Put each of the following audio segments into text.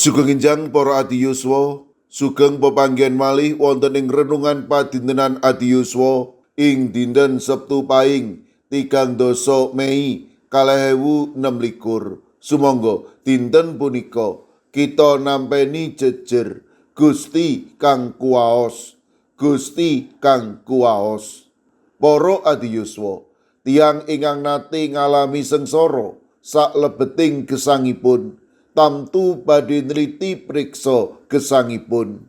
Sugeng enjang para adi yuswa, sugeng pepanggihan malih wonten ing renungan padintenan adi yuswa ing dinten Sabtu Pahing 3 Mei 2026. Sumangga dinten punika kita nampeni jejer Gusti kang kuwaos, Gusti kang kuwaos. Para adi yuswa, tiyang ingkang nate ngalami sengsara saklebeting gesangipun tamtu badhe nliti priksa gesangipun.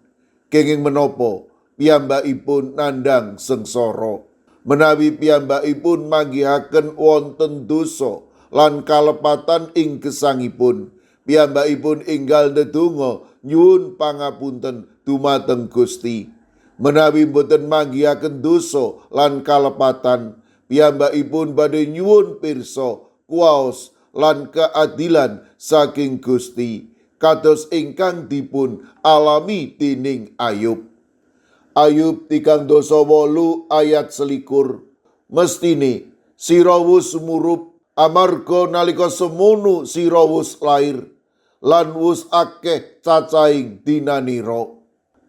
Kenging menapa piyambakipun nandhang sengsara, menawi piyambakipun manggihaken wonten dosa lan kalepatan ing gesangipun, piyambakipun enggal ndedonga nyuwun pangapunten dumateng Gusti. Menawi boten manggihaken dosa lan kalepatan, piyambakipun badhe nyuwun pirsa kuwaos lan keadilan saking Gusti, kados ingkang dipun alami dening Ayub. Ayub 3:8 ayat 21. Mestine sira wus murup amarga nalika semono sira wus lair lan wus akeh cacahing dinanira.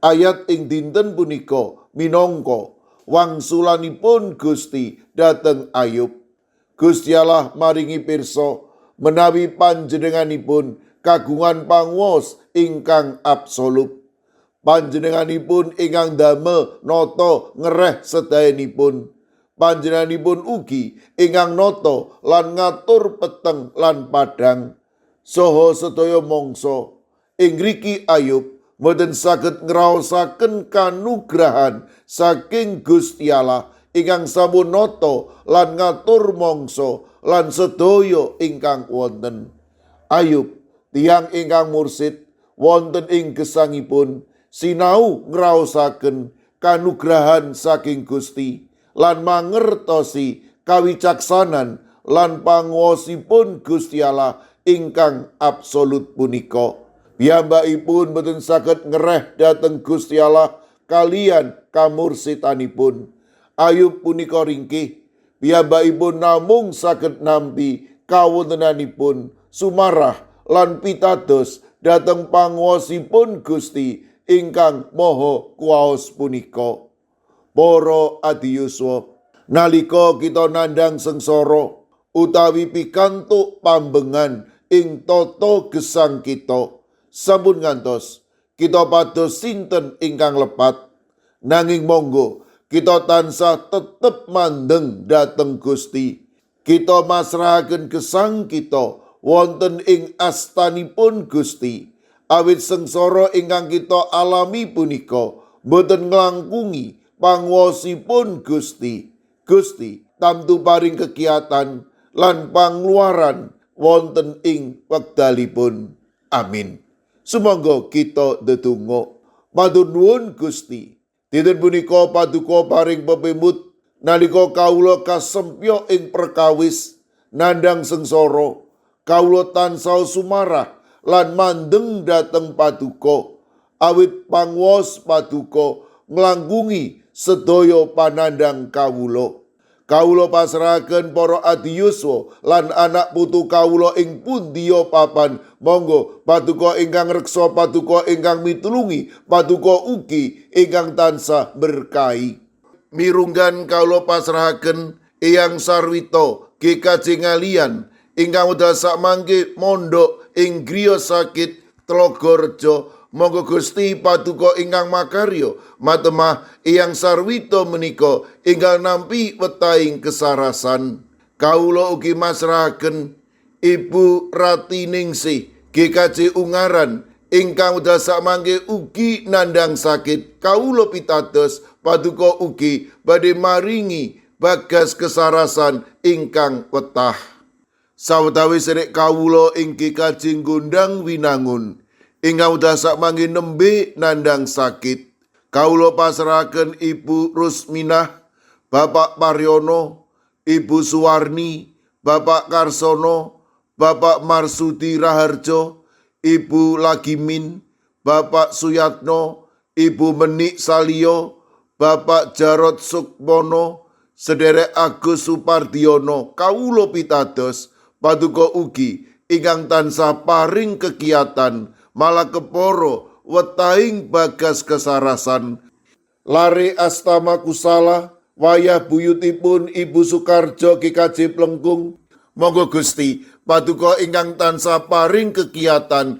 Ayat ing dinten punika minangka wangsulanipun Gusti dhateng Ayub. Gusti Allah maringi pirsa menawi panjenenganipun kagungan panguwas ingkang absolut. Panjenenganipun ingkang damel nata ngereh sedayanipun. Panjenenganipun ugi ingkang nata lan ngatur peteng lan padang saha sedaya mangsa. Ing ngriki Ayub boten saged ngraosaken kanugrahan saking Gusti Allah ingkang sampun nata lan ngatur mangsa lan sedaya ingkang wonten. Ayub tiyang ingkang mursid wonten ing gesangipun sinau ngraosaken kanugrahan saking Gusti lan mangertosi kawicaksanan lan panguwasipun Gusti Allah ingkang absolut punika. Piyambakipun boten saged ngereh dhateng Gusti Allah kalian kamursitanipun. Ayub punika ringkih, piyambakipun namung saged nampi kawontenanipun sumarah lan pitados dhateng panguwasipun Gusti ingkang maha kuwaos punika. Para adi yuswa, nalika kita nandhang sengsara utawi pikantuk pambengan ing tata gesang kita, sampun ngantos kita pados sinten ingkang lepat, nanging monggo kita tansah tetep mandeng dhateng Gusti. Kita masrahaken gesang kita wonten ing astanipun Gusti. Awit sengsara ingkang kita alami punika boten nglangkungi panguwasipun Gusti. Gusti tamtu paring kegiatan lan pangluaran wonten ing wekdalipun. Amin. Sumangga kita ndedonga. Matur nuwun Gusti. Dinten punika paduka paring pepimut nalika kawula kasempya ing perkawis nandhang sengsara. Kawula tansah sumarah lan mandeng dhateng paduka awit panguwas paduka nglangkungi sedaya panandhang kawula. Kawula pasrahaken para adi yuswa lan anak putu kawula ing pundiya papan. Monggo paduka ingkang reksa, paduka ingkang mitulungi, paduka ugi ingkang tansah berkahi. Mirunggan kawula pasrahaken Eyang Sarwita GKJ Ngalian ingkang wedal sakmangke mondok ing griya sakit Tlaga. Monggo Gusti paduka ingkang makarya matemah Eyang Sarwita menika ingkang nampi wetahing kesarasan. Kawula ugi masrahaken Ibu Ratiningsih GKJ Ungaran ingkang wedal sakmangke ugi nandhang sakit. Kawula pitados paduka ugi badhe maringi bagas kesarasan ingkang wetah. Sawetawis sedherek kawula ing GKJ Gondang Winangun ingkang udah sakmangke nembe nandhang sakit. Kawula pasrahaken Ibu Rusminah, Bapak Paryono, Ibu Suwarni, Bapak Karsono, Bapak Marsudi Raharjo, Ibu Lagimin, Bapak Suyatno, Ibu Menik Salio, Bapak Jarod Sukmono, sedherek Agus Supardiono. Kawula pitados paduka ugi ingkang tansah paring kegiatan malah keporo wetahing bagas kesarasan. Lare astama kusala wayah buyutipun Ibu Sukarjo GKJ Plengkung. Monggo Gusti paduka ingkang tansah paring kegiatan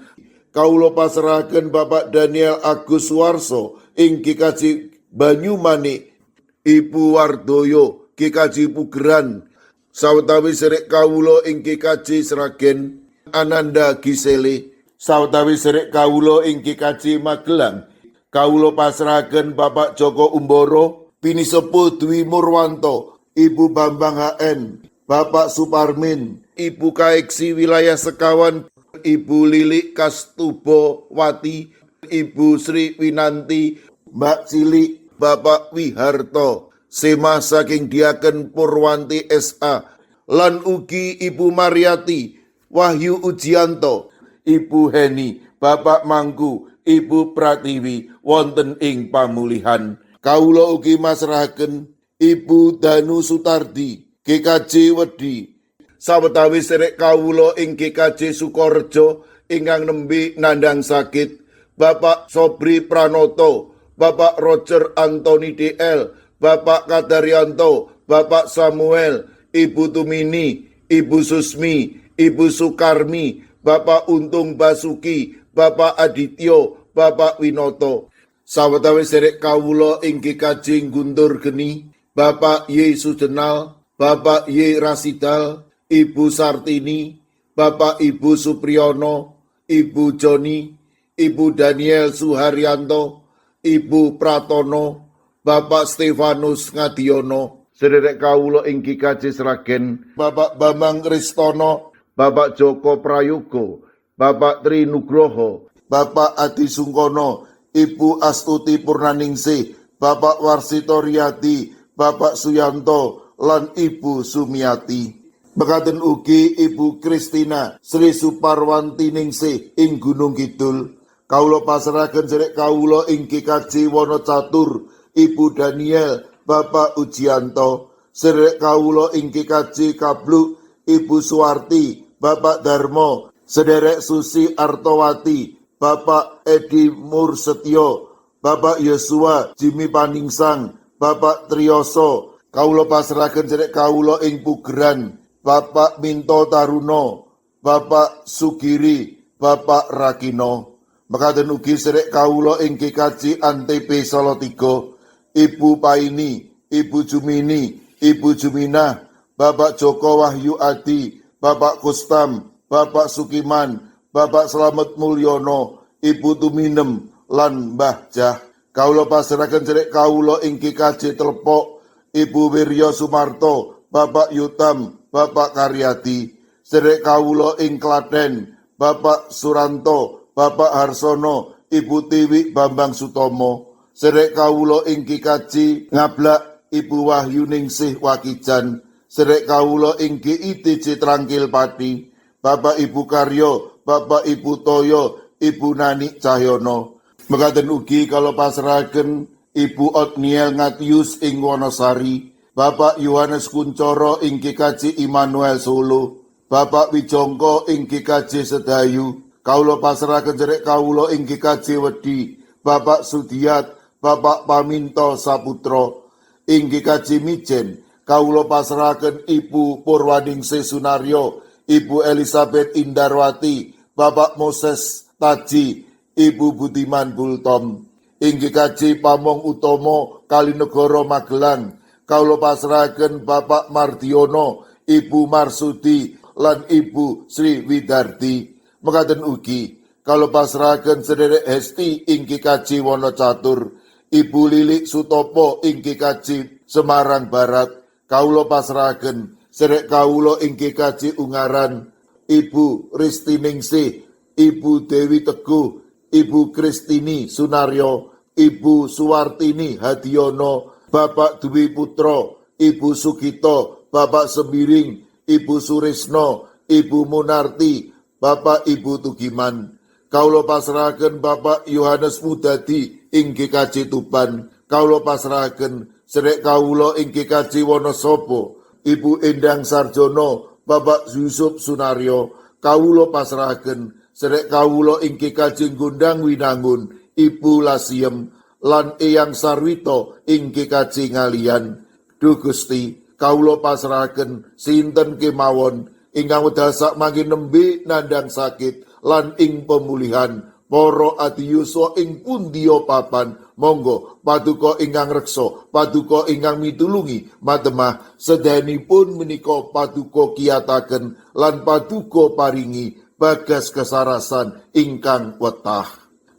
kawula pasrahaken Bapak Daniel Agus Suwarso ing GKJ Banyumanik, Ibu Wardoyo GKJ Pugeran, sawetawis sedherek kawula ing GKJ Sragen Ananda Gisele, sawetawis sedherek kawula ing GKJ Magelang kawula pasrahaken Bapak Joko Umboro, Pinisepuh Dwi Murwanto, Ibu Bambang HN, Bapak Suparmin, Ibu Kaeksi Wilayah Sekawan, Ibu Lilik Kastubo Wati, Ibu Sri Winanti, Mbak Cilik, Bapak Wiharto, Sema saking Diaken Purwanti SA, lan ugi Ibu Mariati, Wahyu Ujianto, Ibu Heni, Bapak Mangku, Ibu Pratiwi wonten ing pamulihan. Kawula ugi masrahaken Ibu Danu Sutardi GKJ Wedi, sawetawis sedherek kawula ing GKJ Sukorejo ingkang nembe nandhang sakit, Bapak Sobri Pranoto, Bapak Roger Antoni DL, Bapak Kadaryanto, Bapak Samuel, Ibu Tumini, Ibu Susmi, Ibu Sukarmi, Bapak Untung Basuki, Bapak Adityo, Bapak Winoto, sawetawis sedherek kawula ing GKJ Guntur Geni, Bapak Y Sudenal, Bapak Y Rasidal, Ibu Sartini, Bapak Ibu Supriyono, Ibu Joni, Ibu Daniel Suharyanto, Ibu Pratono, Bapak Stefanus Ngadiono, sedherek kawula ing GKJ Sragen, Bapak Bambang Kristono, Bapak Joko Prayogo, Bapak Tri Nugroho, Bapak Adi Sungkono, Ibu Astuti Purnaningsih, Bapak Warsito Riyadi, Bapak Suyanto, lan Ibu Sumiati. Mekaten ugi Ibu Kristina Sri Suparwanti Ningsih ing Gunung Kidul. Kawula pasrahaken sedherek kawula ing GKJ Wonocatur, Ibu Daniel, Bapak Ujianto, sedherek kawula ing GKJ Kabluk, Ibu Suwarti, Bapak Darmo, sedherek Susi Artowati, Bapak Edi Mursetyo, Bapak Yosua Jimmy Paningsang, Bapak Triyoso. Kawula pasrahaken sedherek kawula ing Pugeran, Bapak Minto Taruno, Bapak Sugiri, Bapak Rakino. Mekaten ugi sedherek kawula ing GKJ Antp Salatiga, Ibu Paini, Ibu Jumini, Ibu Juminah, Bapak Joko Wahyu Adi, Bapak Kustam, Bapak Sukiman, Bapak Slamet Mulyono, Ibu Tuminem, lan Mbah Jah. Kawula pasrahaken sedherek kawula ing GKJ Telepok, Ibu Wiryo Sumarto, Bapak Yutam, Bapak Karyadi. Sedherek kawula ing Klaten, Bapak Suranto, Bapak Harsono, Ibu Tiwi Bambang Sutomo. Sedherek kawula ing GKJ Ngablak, Ibu Wahyu Ningsih Wakijan. Sedherek kawula ing GITJ Trangkil Pati, Bapak Ibu Karyo, Bapak Ibu Toyo, Ibu Nani Cahyono. Mekaten ugi kalau pasrahaken Ibu Otniel Ngatius ing Wonosari, Bapak Yohanes Kuncoro ing GKJ Immanuel Solo, Bapak Wijongko ing GKJ Sedayu. Kawula pasrahaken sedherek kawula ing GKJ Wedi, Bapak Sudiat, Bapak Paminto Saputro. Ing GKJ Mijen kawula pasrahaken Ibu Purwaningsih Sunaryo, Ibu Elizabeth Indarwati, Bapak Moses Taji, Ibu Budiman Bultom. Ing GKJ Pamong Utomo Kalinegoro Magelang kawula pasrahaken Bapak Mardiono, Ibu Marsudi, lan Ibu Sri Widarti. Mekaten ugi kawula pasrahaken sedherek Hesti ing GKJ Wonocatur, Ibu Lilik Sutopo ing GKJ Semarang Barat. Kawula pasrahaken sedherek kawula ing GKJ Ungaran, Ibu Risti Ningsih, Ibu Dewi Teguh, Ibu Kristini Sunaryo, Ibu Suwartini Hadiono, Bapak Dwi Putro, Ibu Sugito, Bapak Sembiring, Ibu Surisno, Ibu Munarti, Bapak Ibu Tugiman. Kawula pasrahaken Bapak Yohanes Mudadi ing GKJ Tuban. Kawula pasrahaken sedherek kawula ing GKJ Wonosobo, Ibu Endang Sarjono, Bapak Yusuf Sunaryo. Kawula pasrahaken sedek kawula ingkang kajeng gondang winangun Ibu Lasiem lan Eyang Sarwito ingkang kajeng ngalian. Duh Gusti, kawula pasrahaken sinten kemawon ingkang wedal sak mangke nembe nandang sakit lan ing pemulihan. Para adiyuswa ing pundiya papan, monggo paduka ingkang reksa, paduka ingkang mitulungi, matemah sedayanipun menika paduka kiyataken lan paduka paringi bagas kesarasan ingkang wetah.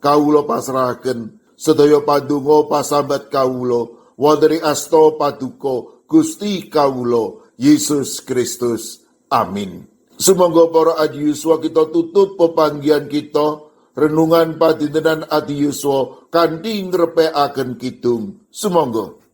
Kawula pasrahaken sedaya pandonga pasambat kawula wonten ing asta paduka Gusti kawula Yesus Kristus. Amin. Sumangga para adiyuswa kita tutup pepanggihan kita renungan padintenan adi yuswa kanthi ngrepekaken kidung. Sumangga.